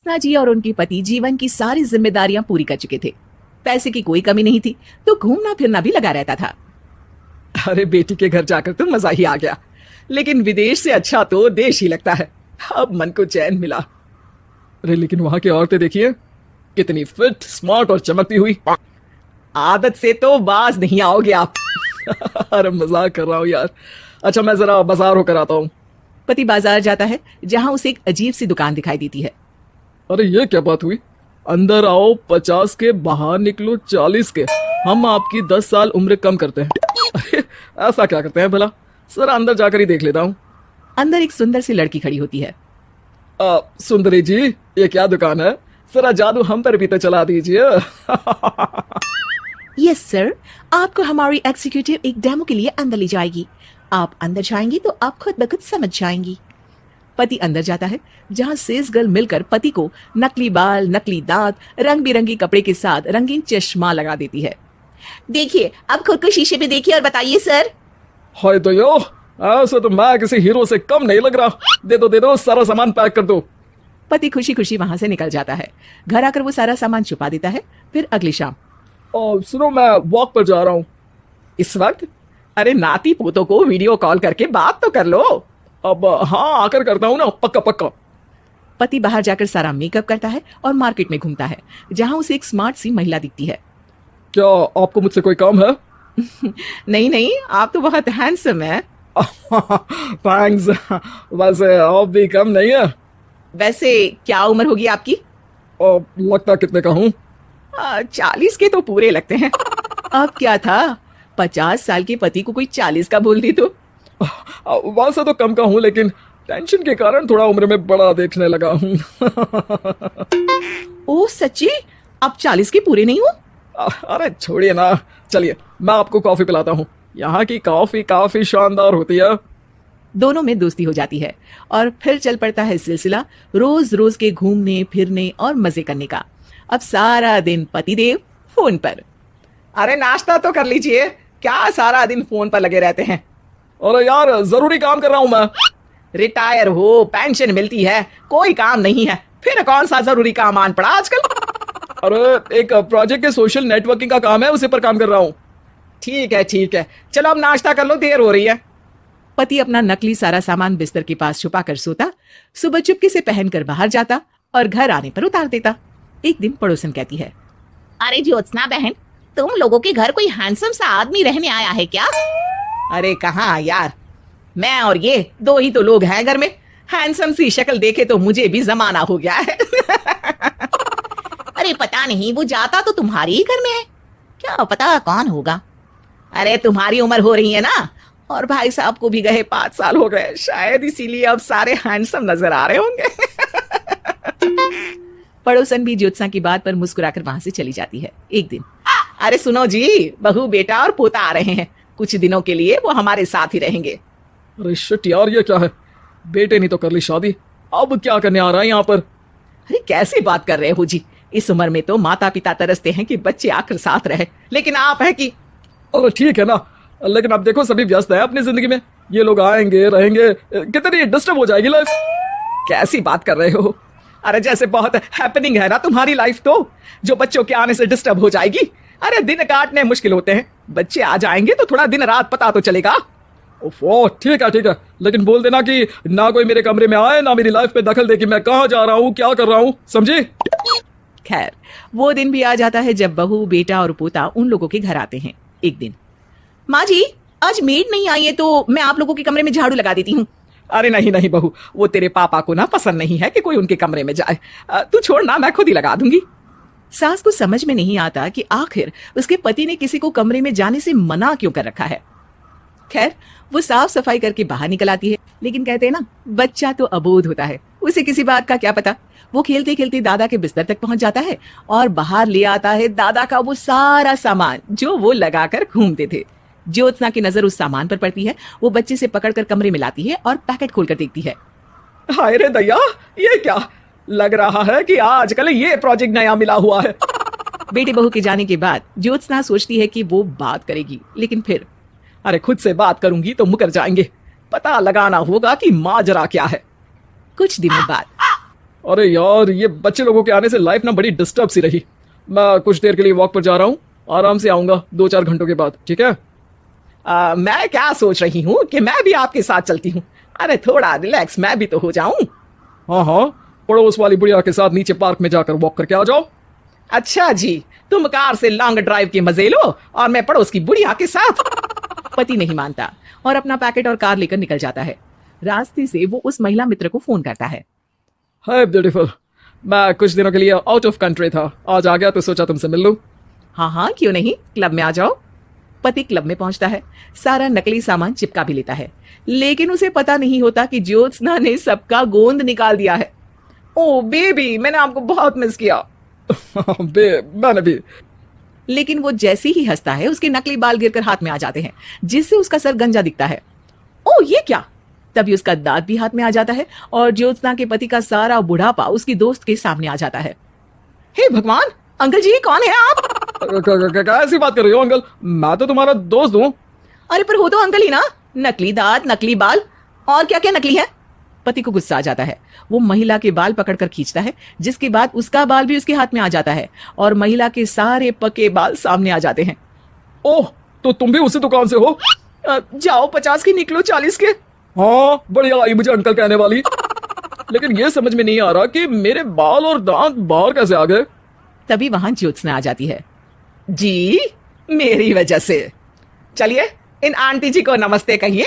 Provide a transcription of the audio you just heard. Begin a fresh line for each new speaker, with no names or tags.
ज्योत्सना जी और उनके पति जीवन की सारी जिम्मेदारियां पूरी कर चुके थे। पैसे की कोई कमी नहीं थी, तो घूमना फिरना भी लगा रहता था।
अरे बेटी के घर जाकर तो मजा ही आ गया, लेकिन विदेश से अच्छा तो देश ही लगता है। अब मन को चैन मिला। अरे लेकिन वहां की औरतें देखिए, कितनी फिट, स्मार्ट और चमकती हुई। आदत से तो बाज नहीं आओगे आप। अरे मजाक कर रहा हूँ यार। अच्छा मैं जरा बाजार होकर आता हूँ।
पति बाजार जाता है, जहां उसे एक अजीब सी दुकान दिखाई देती है।
अरे ये क्या बात हुई? अंदर आओ 50 के, बाहर निकलो 40 के। हम आपकी 10 साल उम्र कम करते हैं। अरे ऐसा क्या करते हैं भला? जरा अंदर जाकर ही देख लेता हूँ।
अंदर एक सुंदर सी लड़की खड़ी होती है।
सुंदरी जी, ये क्या दुकान है? जरा जादू हम पर भी तो चला दीजिए।
यस सर, आपको हमारी एग्जीक्यूटिव एक डेमो के लिए अंदर ले जाएगी। आप अंदर जाएंगी तो आप खुद ब खुद समझ जाएंगी। पति अंदर जाता है, जहां सेल्स गर्ल मिलकर पति को नकली बाल, नकली दांत, रंग बिरंगी कपड़े के साथ रंगीन चश्मा लगा देती है। देखिए, अब खुद को शीशे में देखिए और बताइए सर।
हाय तो यो, ऐसे तो मैं किसी हीरो से कम नहीं लग रहा। दे दो, सारा सामान पैक कर दो।
पति खुशी खुशी वहां से निकल जाता है। घर आकर वो सारा सामान छुपा देता है। फिर अगली शाम,
सुनो मैं वॉक पर जा रहा हूँ। इस वक्त? अरे नाती पोतों को वीडियो कॉल करके बात तो कर लो। अब हाँ, आकर करता हूँ ना, पक्का पक्का।
पति बाहर जाकर सारा मेकअप करता है और मार्केट में घूमता है, जहां उसे एक स्मार्ट सी महिला दिखती है।
क्या आपको मुझसे कोई काम है?
नहीं नहीं, आप तो बहुत हैंडसम है।
थैंक्स। वैसे आप भी कम नहीं है।
वैसे क्या उम्र होगी आपकी?
लगता कितने का हूँ?
40 के तो पूरे लगते हैं। अब क्या था, 50 साल के पति को कोई 40 का बोल दी तो।
वैसे तो कम का हूँ, लेकिन टेंशन के कारण थोड़ा उम्र में बड़ा देखने लगा हूँ।
ओह सच्ची, आप 40 के पूरे नहीं हो?
अरे छोड़िए ना, चलिए मैं आपको कॉफी पिलाता हूँ। यहाँ की कॉफी काफी शानदार होती है।
दोनों में दोस्ती हो जाती है और फिर चल पड़ता है सिलसिला रोज रोज के घूमने फिरने और मजे करने का। अब सारा दिन पतिदेव फोन पर। अरे नाश्ता तो कर लीजिए, क्या सारा दिन फोन पर लगे रहते हैं?
अरे यार जरूरी काम कर रहा हूँ मैं।
रिटायर हो, पेंशन मिलती है, कोई काम नहीं है, फिर कौन सा जरूरी काम आन पड़ा आजकल?
अरे एक प्रोजेक्ट के सोशल नेटवर्किंग का काम है, उसी पर काम कर रहा हूँ।
ठीक है चलो अब नाश्ता कर लो, देर हो रही है। पति अपना नकली सारा सामान बिस्तर के पास छुपा कर सोता, सुबह चुपके से पहनकर बाहर जाता और घर आने पर उतार देता। एक दिन पड़ोसन कहती है,
अरे ज्योत्सना बहन, तुम लोगों के घर कोई हैंडसम सा आदमी रहने आया है क्या?
अरे कहाँ यार, मैं और ये दो ही तो लोग हैं घर में। हैंडसम सी शक्ल देखे तो मुझे भी जमाना हो गया है।
अरे पता नहीं, वो जाता तो तुम्हारे ही घर में है, क्या पता कौन होगा।
अरे तुम्हारी उम्र हो रही है ना, और भाई साहब को भी गए 5 साल हो गए, शायद इसीलिए अब सारे हैंडसम नजर आ रहे होंगे। पड़ोसन भी ज्योत्सना की बात पर मुस्कुराकर वहां से चली जाती है। एक दिन, अरे सुनो जी, बहू बेटा और पोता आ रहे हैं, कुछ दिनों के लिए वो हमारे साथ ही रहेंगे।
अरे शिट यार, ये क्या है? बेटे ने तो कर ली शादी, अब क्या करने आ रहा है यहाँ पर?
अरे कैसी बात कर रहे हो जी, इस उम्र में तो माता पिता तरसते हैं कि बच्चे आकर साथ रहे, लेकिन आप है कि।
अरे ठीक है ना, लेकिन अब देखो सभी व्यस्त है अपनी जिंदगी में। ये लोग आएंगे रहेंगे, कितनी डिस्टर्ब हो जाएगी लाइफ।
कैसी बात कर रहे हो? अरे जैसे बहुत हैपनिंग है ना तुम्हारी लाइफ, तो जो बच्चों के आने से डिस्टर्ब हो जाएगी। अरे दिन काटने मुश्किल होते हैं, बच्चे आ जाएंगे तो थोड़ा दिन रात पता तो चलेगा।
ओह ठीक है, लेकिन बोल देना कि ना कोई मेरे कमरे में आए, ना मेरी लाइफ पे दखल दे कि मैं कहाँ जा रहा हूँ, क्या कर रहा हूँ, समझी?
खैर, वो दिन भी आ जाता है जब बहू बेटा और पोता उन लोगों के घर आते हैं। एक दिन, माँ जी आज मेड नहीं आई है तो मैं आप लोगों के कमरे में झाड़ू लगा देती हूँ।
अरे नहीं बहू, वो तेरे पापा को ना पसंद नहीं है कि कोई उनके कमरे में जाए। तू छोड़ ना, मैं खुद ही लगा दूंगी।
सास को समझ में नहीं आता कि आखिर उसके पति ने किसी को कमरे में जाने से मना क्यों कर रखा है। खैर, वो साफ सफाई करके बाहर निकल आती है, लेकिन कहते हैं ना, बच्चा तो अबोध होता है, उसे किसी बात का क्या पता। वो खेलते खेलते दादा के बिस्तर तक पहुंच जाता है और बाहर ले आता है दादा का वो सारा सामान जो वो लगाकर घूमते थे। ज्योत्सना की नजर उस सामान पर पड़ती है। वो बच्चे से पकड़कर कमरे में लाती है और पैकेट खोलकर देखती है।
हाय रे दया, ये क्या? लग रहा है कि आजकल ये प्रोजेक्ट नया मिला हुआ है।
बेटे बहू के जाने के बाद ज्योत्सना सोचती है कि वो बात करेगी, लेकिन फिर
अरे खुद से बात करूंगी तो मुकर जाएंगे, पता लगाना होगा कि माजरा क्या है।
कुछ दिनों बाद,
अरे यार, ये बच्चे लोगों के आने से लाइफ ना बड़ी डिस्टर्ब सी रही। मैं कुछ देर के लिए वॉक पर जा रहा हूँ, आराम से आऊंगा 2-4 घंटों के बाद, ठीक है?
मैं क्या सोच रही हूँ कि मैं भी आपके साथ चलती हूँ। अरे थोड़ा रिलैक्स मैं भी तो हो जाऊं।
हाँ हाँ, पड़ोस वाली बुढ़िया के साथ नीचे पार्क में जाकर वॉक करके आ जाओ।
अच्छा जी, तुम कार से लॉन्ग ड्राइव के मजे लो और मैं पड़ोस की बुढ़िया के साथ। पति नहीं मानता और अपना पैकेट और कार लेकर निकल जाता है। रास्ते से वो उस महिला मित्र को फोन करता है।
हाय ब्यूटीफुल, मैं कुछ दिनों के लिए आउट ऑफ कंट्री था, आज आ गया तो सोचा तुमसे मिल लूं।
हाँ हाँ क्यों नहीं, क्लब में आ जाओ। पति क्लब में पहुंचता है, सारा नकली सामान चिपका भी लेता है, लेकिन उसे पता नहीं होता कि ज्योत्सना ने सबका गोंद निकाल दिया है। ओ बेबी, मैंने आपको बहुत मिस किया।
मैंने भी।
लेकिन वो जैसे ही हंसता है उसके नकली बाल गिरकर हाथ में आ जाते हैं, जिससे उसका सर गंजा दिखता है। ओ ये क्या! तभी उसका दांत भी हाथ में आ जाता है और ज्योत्सना के पति का सारा बुढ़ापा उसकी दोस्त के सामने आ जाता है। हे भगवान, अंकल जी कौन है आप?
कैसी बात कर रही हो अंकल, मैं तो तुम्हारा दोस्त हूँ।
अरे पर हो तो अंकल ही ना। नकली दांत, नकली बाल और क्या क्या नकली है। पति को गुस्सा आ जाता है, वो महिला के बाल पकड़कर खींचता है, जिसके बाद उसका बाल भी उसके हाथ में आ जाता है और महिला के सारे पके बाल सामने आ जाते हैं।
ओह, तो तुम भी उसी दुकान से हो?
जाओ 50 के निकलो 40 के।
हाँ, बढ़िया आई मुझे अंकल कहने वाली। लेकिन ये समझ में नहीं आ रहा कि मेरे बाल और दांत बाहर कैसे आ गए।
तभी वहां ज्योत्सना आ जाती है। जी मेरी वजह से। चलिए इन आंटी जी को नमस्ते कहिए।